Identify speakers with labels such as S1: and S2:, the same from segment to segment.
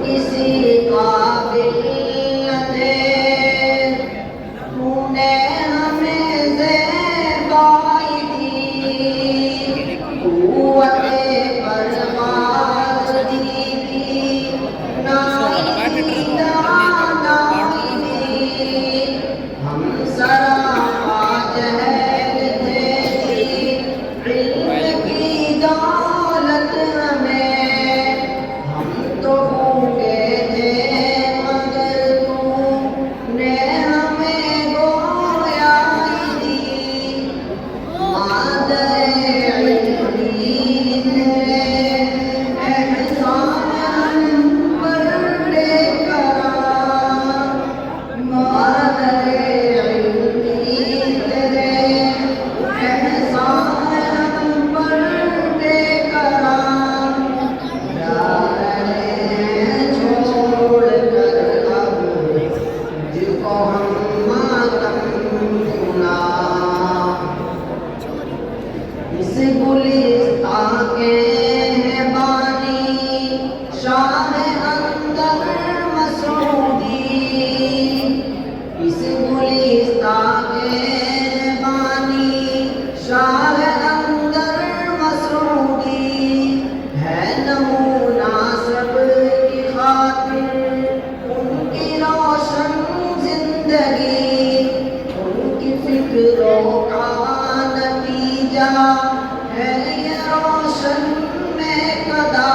S1: کسی قابل نہ تھے، تو نے ہمیں زیبائی دی، قوت پرواز دی تھی، نائی دانائی دی، ہم سراپا جہل تھے، علم کی دولت ہمیں، ہم تو بھوکے تھے مگر تو نے ہمیں گویائی دی، مادر علمی نے احسان ہم پر لے کرا، مادر علمی تیرے احسان ہم پر لے کرا، جا رہے ہیں چھوڑ کر اب جن کو ہم ماتم سنا، اس گلستان کے ہیں بانی شاہ اندر مسعودی، اس گلستان کے ہیں بانی شاہ اندر مسعودی، ہے نمونہ سب کی خاطر ان کی روشن زندگی، ان کی فکروں کا نتیجہ ہے یہ روشن میکدہ،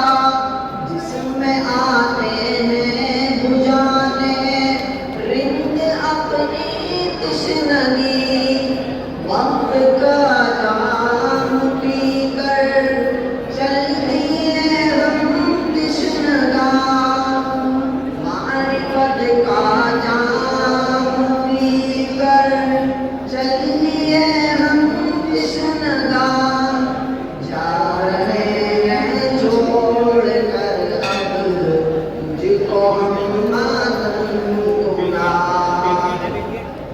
S1: جس میں آتے ہیں بجھانے رند اپنی تشنگی، وقت کا جام پی کر چل دیے ہم تشنگاہ، معرفت کا جام پی کر چل دیے ہم تشنگاہ، جا رہے ہیں چھوڑ کر اب تجھ کو ہم ماتم گناہ،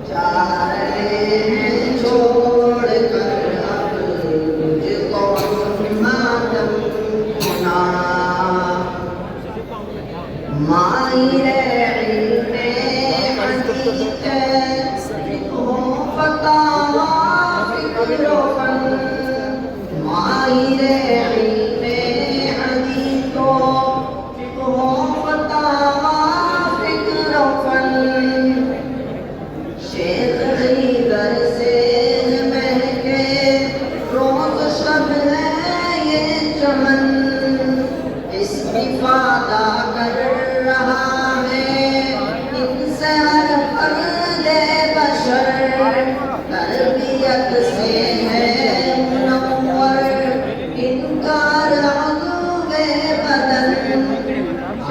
S1: جا رہے ہیں چھوڑ کر اب تجھ کو ہم ماتم گناہ، ماہر علم حدیث ہو فتاوی فکر و فن، ماہر علم حدیث ہو فتاوی فکر و فن، شیخ حیدر سے مہکے روز شب ہے یہ چمن، استفادہ کر رہا ہے ان سے ہر فرد بشر، تربیت سے ہے منور ان کا عضو بدن،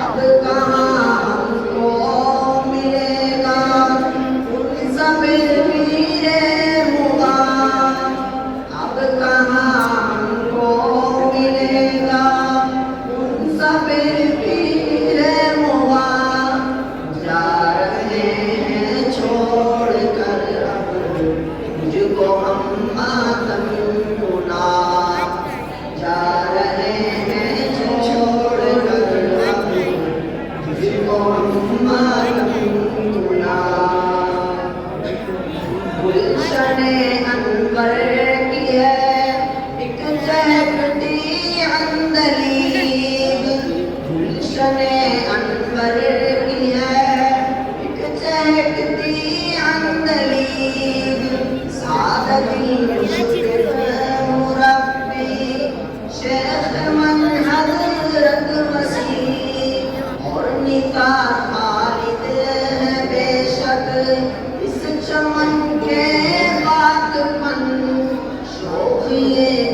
S1: اب کہاں ہم کو ملے گا ان سب پیر مغاں، اب کہاں ہم کو ملے گا ان سب پیر مغاں، جا رہے ہیں چھوڑ کر اب مجھ کو ہم ماتم گناہ، جا رہے ہیں چھوڑ کر اب مجھ کو ہم ماتم گناہ، گلشن انور کی ہے ایک چہکتی عندلیب، گلشن انور کی ہے ایک چہکتی عندلیب، سعادتی مشرف مربی شیخ من حضرت مسیح، اور نثار خالد ہے بے شک اس چمن کے بات پن، شوخی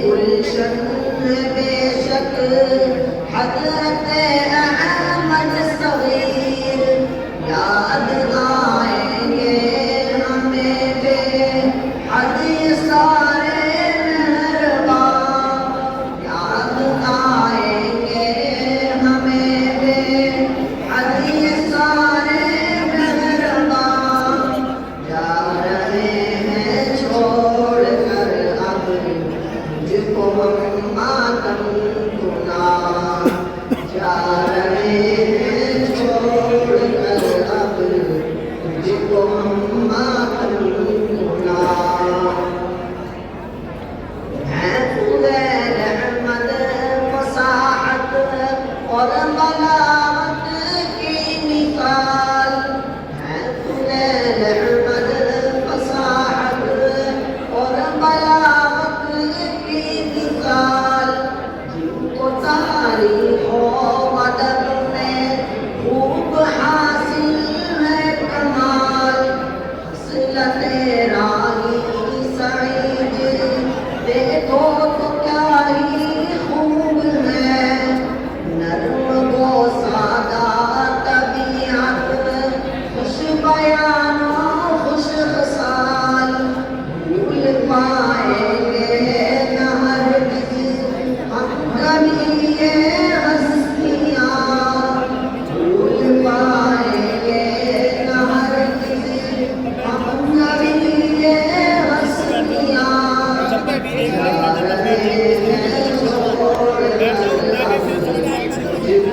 S1: گلشن ہے بے شک حضرت احمد صغیر، یاد آئیں گے ہمیں بے حد سارے مہرباں، یاد آئیں گے ہمیں بے حد سارے مہرباں، جا رہے ہیں چھوڑ کر اب مجھ کو ہم ماتم گناہ، جا رہے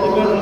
S2: پکڑ